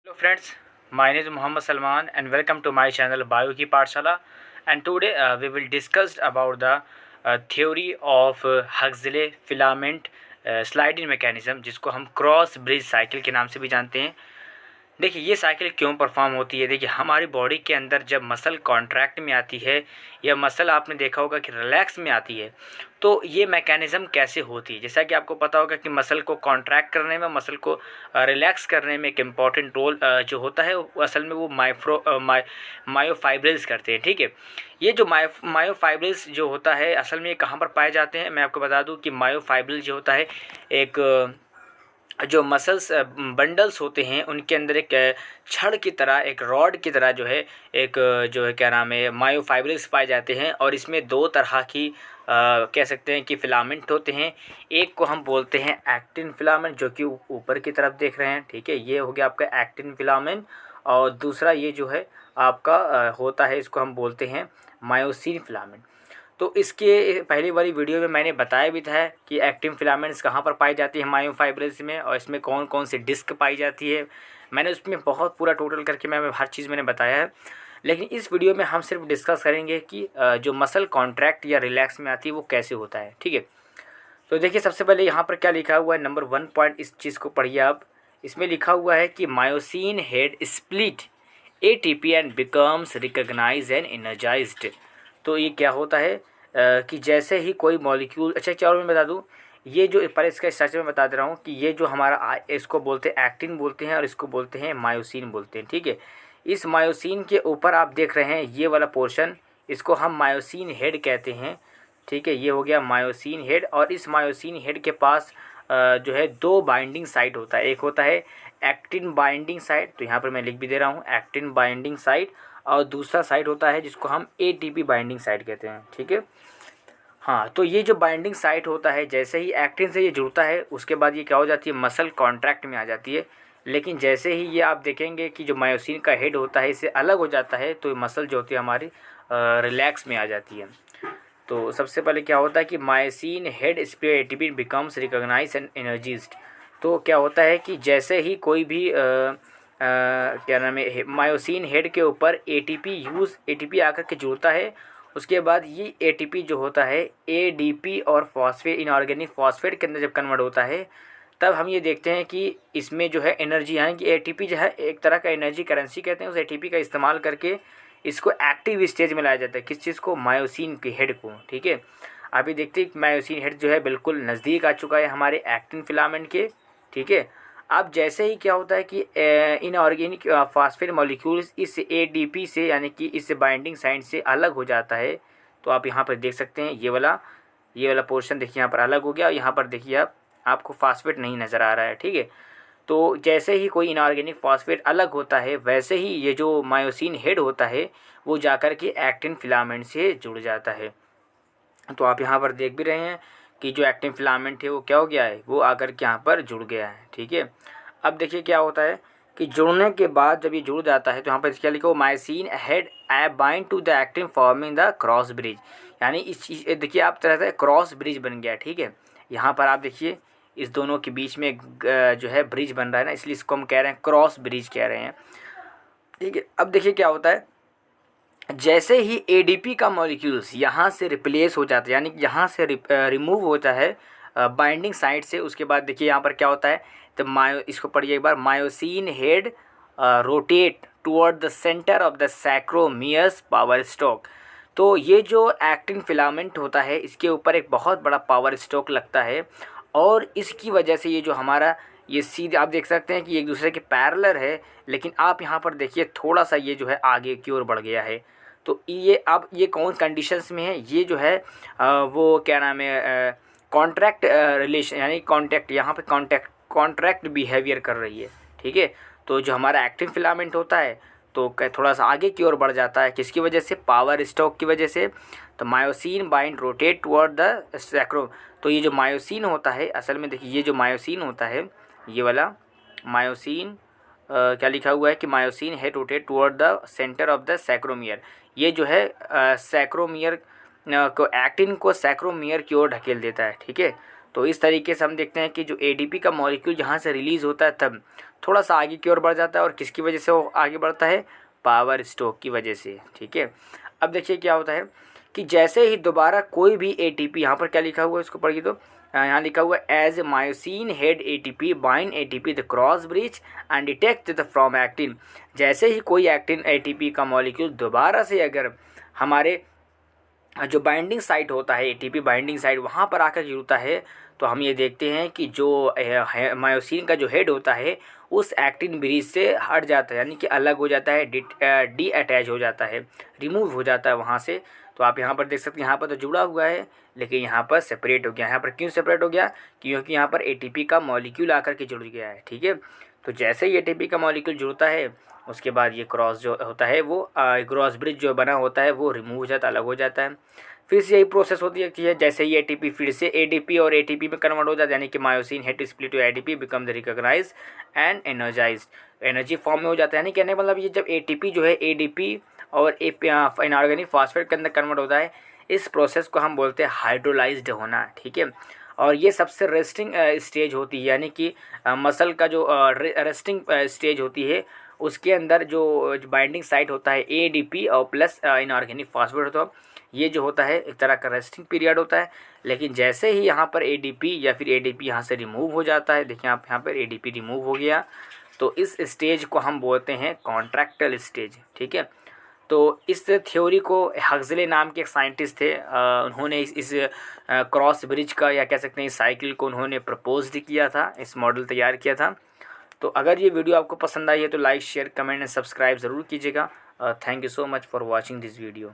Hello friends, my name is Muhammad Salman and welcome to my channel Bio की पाठशाला. And today we will discuss about the theory of Huxley filament sliding mechanism, जिसको हम cross bridge cycle के नाम से भी जानते हैं. देखिए ये साइकिल क्यों परफॉर्म होती है. देखिए हमारी बॉडी के अंदर जब मसल कॉन्ट्रैक्ट में आती है या मसल आपने देखा होगा कि रिलैक्स में आती है, तो ये मैकेनिज़्म कैसे होती है. जैसा कि आपको पता होगा कि मसल को कॉन्ट्रैक्ट करने में, मसल को रिलैक्स करने में एक इम्पॉर्टेंट रोल जो होता है वो असल में वो मायोफाइब्रिल्स करते हैं. ठीक है, ये जो मायोफाइब्रिल्स जो होता है असल में ये कहाँ पर पाए जाते हैं. मैं आपको बता दूँ कि मायोफाइब्रिल जो होता है एक जो मसल्स बंडल्स होते हैं उनके अंदर एक छड़ की तरह, एक रॉड की तरह जो है एक जो है क्या नाम है मायोफाइब्रिल्स पाए जाते हैं. और इसमें दो तरह की कह सकते हैं कि फिलामेंट होते हैं. एक को हम बोलते हैं एक्टिन फिलामेंट जो कि ऊपर की तरफ देख रहे हैं. ठीक है, ये हो गया आपका एक्टिन फिलामेंट. और दूसरा ये जो है आपका होता है, इसको हम बोलते हैं मायोसिन फिलामेंट. तो इसके पहली वाली वीडियो में मैंने बताया भी था कि एक्टिन फिलामेंट्स कहाँ पर पाई जाती है मायोफाइब्रिल्स में, और इसमें कौन कौन सी डिस्क पाई जाती है. मैंने उसमें बहुत पूरा टोटल करके मैं हर चीज़ मैंने बताया है. लेकिन इस वीडियो में हम सिर्फ डिस्कस करेंगे कि जो मसल कॉन्ट्रैक्ट या रिलैक्स में आती है वो कैसे होता है. ठीक है, तो देखिए सबसे पहले यहाँ पर क्या लिखा हुआ है. नंबर 1 पॉइंट इस चीज़ को पढ़िए आप. इसमें लिखा हुआ है कि myosin head split ATP and becomes recognised and energised. तो ये क्या होता है कि जैसे ही कोई मॉलिक्यूल, अच्छा एक और मैं बता दूं, ये जो पर इसका स्ट्रक्चर मैं बता दे रहा हूँ कि ये जो हमारा इसको बोलते हैं एक्टिन बोलते हैं और इसको बोलते हैं मायोसिन बोलते हैं. ठीक है, इस मायोसिन के ऊपर आप देख रहे हैं ये वाला पोर्शन, इसको हम मायोसिन हेड कहते हैं. ठीक है, ये हो गया मायोसिन हेड. और इस मायोसिन हेड के पास जो है दो बाइंडिंग साइट होता है. एक होता है एक्टिन बाइंडिंग साइट, तो यहाँ पर मैं लिख भी दे रहा हूँ एक्टिन बाइंडिंग साइट. और दूसरा साइट होता है जिसको हम एटीपी बाइंडिंग साइट कहते हैं. ठीक है, हाँ, तो ये जो बाइंडिंग साइट होता है जैसे ही एक्टिन से ये जुड़ता है उसके बाद ये क्या हो जाती है, मसल कॉन्ट्रैक्ट में आ जाती है. लेकिन जैसे ही ये आप देखेंगे कि जो मायोसिन का हेड होता है इससे अलग हो जाता है तो मसल जो होती है हमारी रिलैक्स में आ जाती है. तो सबसे पहले क्या होता है कि myosin head spray ATP becomes recognise and energised. तो क्या होता है कि जैसे ही कोई भी क्या नाम है मायोसिन हेड के ऊपर एटीपी आकर के जुड़ता है, उसके बाद ये एटीपी जो होता है एडीपी और फॉस्फेट, इनऑर्गेनिक फॉस्फेट के अंदर जब कन्वर्ट होता है तब हम ये देखते हैं कि इसमें जो है एनर्जी आएगी. एटीपी जो है एक तरह का एनर्जी करेंसी कहते हैं. उस एटीपी का इस्तेमाल करके इसको एक्टिव स्टेज में लाया जाता है. किस चीज़ को, मायोसिन के हेड को. ठीक है, अभी देखते हैं मायोसिन हेड जो है बिल्कुल नज़दीक आ चुका है हमारे एक्टिन फिलामेंट के. ठीक है, अब जैसे ही क्या होता है कि इनऑर्गेनिक फॉस्फेट मॉलिक्यूल्स इस एडीपी से यानी कि इस बाइंडिंग साइट से अलग हो जाता है. तो आप यहाँ पर देख सकते हैं ये वाला पोर्शन देखिए यहाँ पर अलग हो गया. यहाँ पर देखिए आपको फॉस्फेट नहीं नज़र आ रहा है. ठीक है, तो जैसे ही कोई इनऑर्गेनिक फॉस्फेट अलग होता है वैसे ही ये जो मायोसिन हेड होता है वो जाकर के एक्टिन फिलामेंट से जुड़ जाता है. तो आप यहाँ पर देख भी रहे हैं कि जो एक्टिन फिलामेंट है वो क्या हो गया है, वो आकर के यहाँ पर जुड़ गया है. ठीक है, अब देखिए क्या होता है कि जुड़ने के बाद जब ये जुड़ जाता है तो यहाँ पर क्या लिखा हो, myosin head bind to the actin forming the cross bridge. यानी इस चीज़ देखिए आप तरह से क्रॉस ब्रिज बन गया. ठीक है, यहाँ पर आप देखिए इस दोनों के बीच में जो है ब्रिज बन रहा है ना, इसलिए इसको हम कह रहे हैं क्रॉस ब्रिज कह रहे हैं. ठीक है, अब देखिए क्या होता है, जैसे ही एडीपी का मॉलिक्यूल्स यहाँ से रिप्लेस हो जाता है यानी कि यहाँ से रिमूव होता है बाइंडिंग साइट से, उसके बाद देखिए यहाँ पर क्या होता है. तो इसको पढ़िए एक बार. Myosin head rotate toward the centre of the sarcomeres power stroke. तो ये जो एक्टिन फिलामेंट होता है इसके ऊपर एक बहुत बड़ा पावर स्टॉक लगता है और इसकी वजह से ये जो हमारा ये सीधे आप देख सकते हैं कि एक दूसरे के पैरेलल है, लेकिन आप यहाँ पर देखिए थोड़ा सा ये जो है आगे की ओर बढ़ गया है. तो ये अब ये कौन कंडीशंस में है, ये जो है वो क्या नाम है कॉन्ट्रैक्ट रिलेशन यानी कॉन्टैक्ट, यहाँ पे कॉन्ट्रैक्ट बिहेवियर कर रही है. ठीक है, तो जो हमारा एक्टिन फिलामेंट होता है तो थोड़ा सा आगे की ओर बढ़ जाता है. किसकी वजह से, पावर स्टॉक की वजह से. तो myosin bind rotate toward the sacro. तो ये जो मायोसिन होता है असल में देखिए ये जो मायोसिन होता है ये वाला मायोसिन क्या लिखा हुआ है कि myosin head rotate toward the centre of the sarcomere. ये जो है सैक्रोमियर को, एक्टिन को सैक्रोमियर की ओर ढकेल देता है. ठीक है, तो इस तरीके से हम देखते हैं कि जो एडीपी का मॉलिक्यूल जहाँ से रिलीज़ होता है तब, थोड़ा सा आगे की ओर बढ़ जाता है। और किसकी वजह से वो आगे बढ़ता है? पावर स्ट्रोक की वजह से, ठीक है। अब देखिए क्या होता है कि जैसे ही दोबारा कोई भी एटीपी, यहाँ पर क्या लिखा हुआ है इसको पढ़िए तो यहाँ लिखा हुआ है as myosin head ATP bind ATP the cross bridge and detect the from actin. जैसे ही कोई एक्टिन एटीपी का मॉलिक्यूल दोबारा से अगर हमारे जो बाइंडिंग साइट होता है, एटीपी बाइंडिंग साइट, वहाँ पर आकर जुड़ता है, तो हम ये देखते हैं कि जो मायोसिन का जो हेड होता है उस एक्टिन ब्रिज से हट जाता है, यानी कि अलग हो जाता है, डी अटैच हो जाता है, रिमूव हो जाता है वहाँ से। तो आप यहाँ पर देख सकते हैं, यहाँ पर तो जुड़ा हुआ है लेकिन यहाँ पर सेपरेट हो गया। यहाँ पर क्यों सेपरेट हो गया? क्योंकि यहाँ पर एटीपी का मॉलिक्यूल आकर के जुड़ गया है, ठीक है। तो जैसे ही एटीपी का मॉलिक्यूल जुड़ता है उसके बाद ये क्रॉस जो होता है वो क्रॉस ब्रिज जो बना होता है वो रिमूव हो जाता है, अलग हो जाता है। फिर से यही प्रोसेस होती है कि जैसे ही एटीपी फिर से एडीपी और एटीपी में कन्वर्ट हो जाता है, यानी कि myosin head split to ADP become the recognised and energised, energy form में हो जाता है। यानी कहने का मतलब ये जब एटीपी जो है एडीपी और इनऑर्गेनिक फास्फेट के अंदर कन्वर्ट होता है, इस प्रोसेस को हम बोलते हैं हाइड्रोलाइज्ड होना, ठीक है। और ये सबसे रेस्टिंग स्टेज होती है, यानी कि मसल का जो रेस्टिंग स्टेज होती है उसके अंदर जो बाइंडिंग साइट होता है एडीपी और प्लस इनऑर्गेनिक फास्फेट होता है, ये जो होता है एक तरह का रेस्टिंग पीरियड होता है। लेकिन जैसे ही यहाँ पर एडीपी या फिर एडीपी यहाँ से रिमूव हो जाता है, देखिए आप यहाँ पर एडीपी रिमूव हो गया, तो इस स्टेज को हम बोलते हैं कॉन्ट्रैक्टल स्टेज, ठीक है। तो इस थ्योरी को हक्सले नाम के एक साइंटिस्ट थे, उन्होंने इस क्रॉस ब्रिज का या कह सकते हैं इस साइकिल को उन्होंने प्रपोज किया था, इस मॉडल तैयार किया था। तो अगर ये वीडियो आपको पसंद आई है तो like share comment and subscribe ज़रूर कीजिएगा। Thank you so much for watching this video.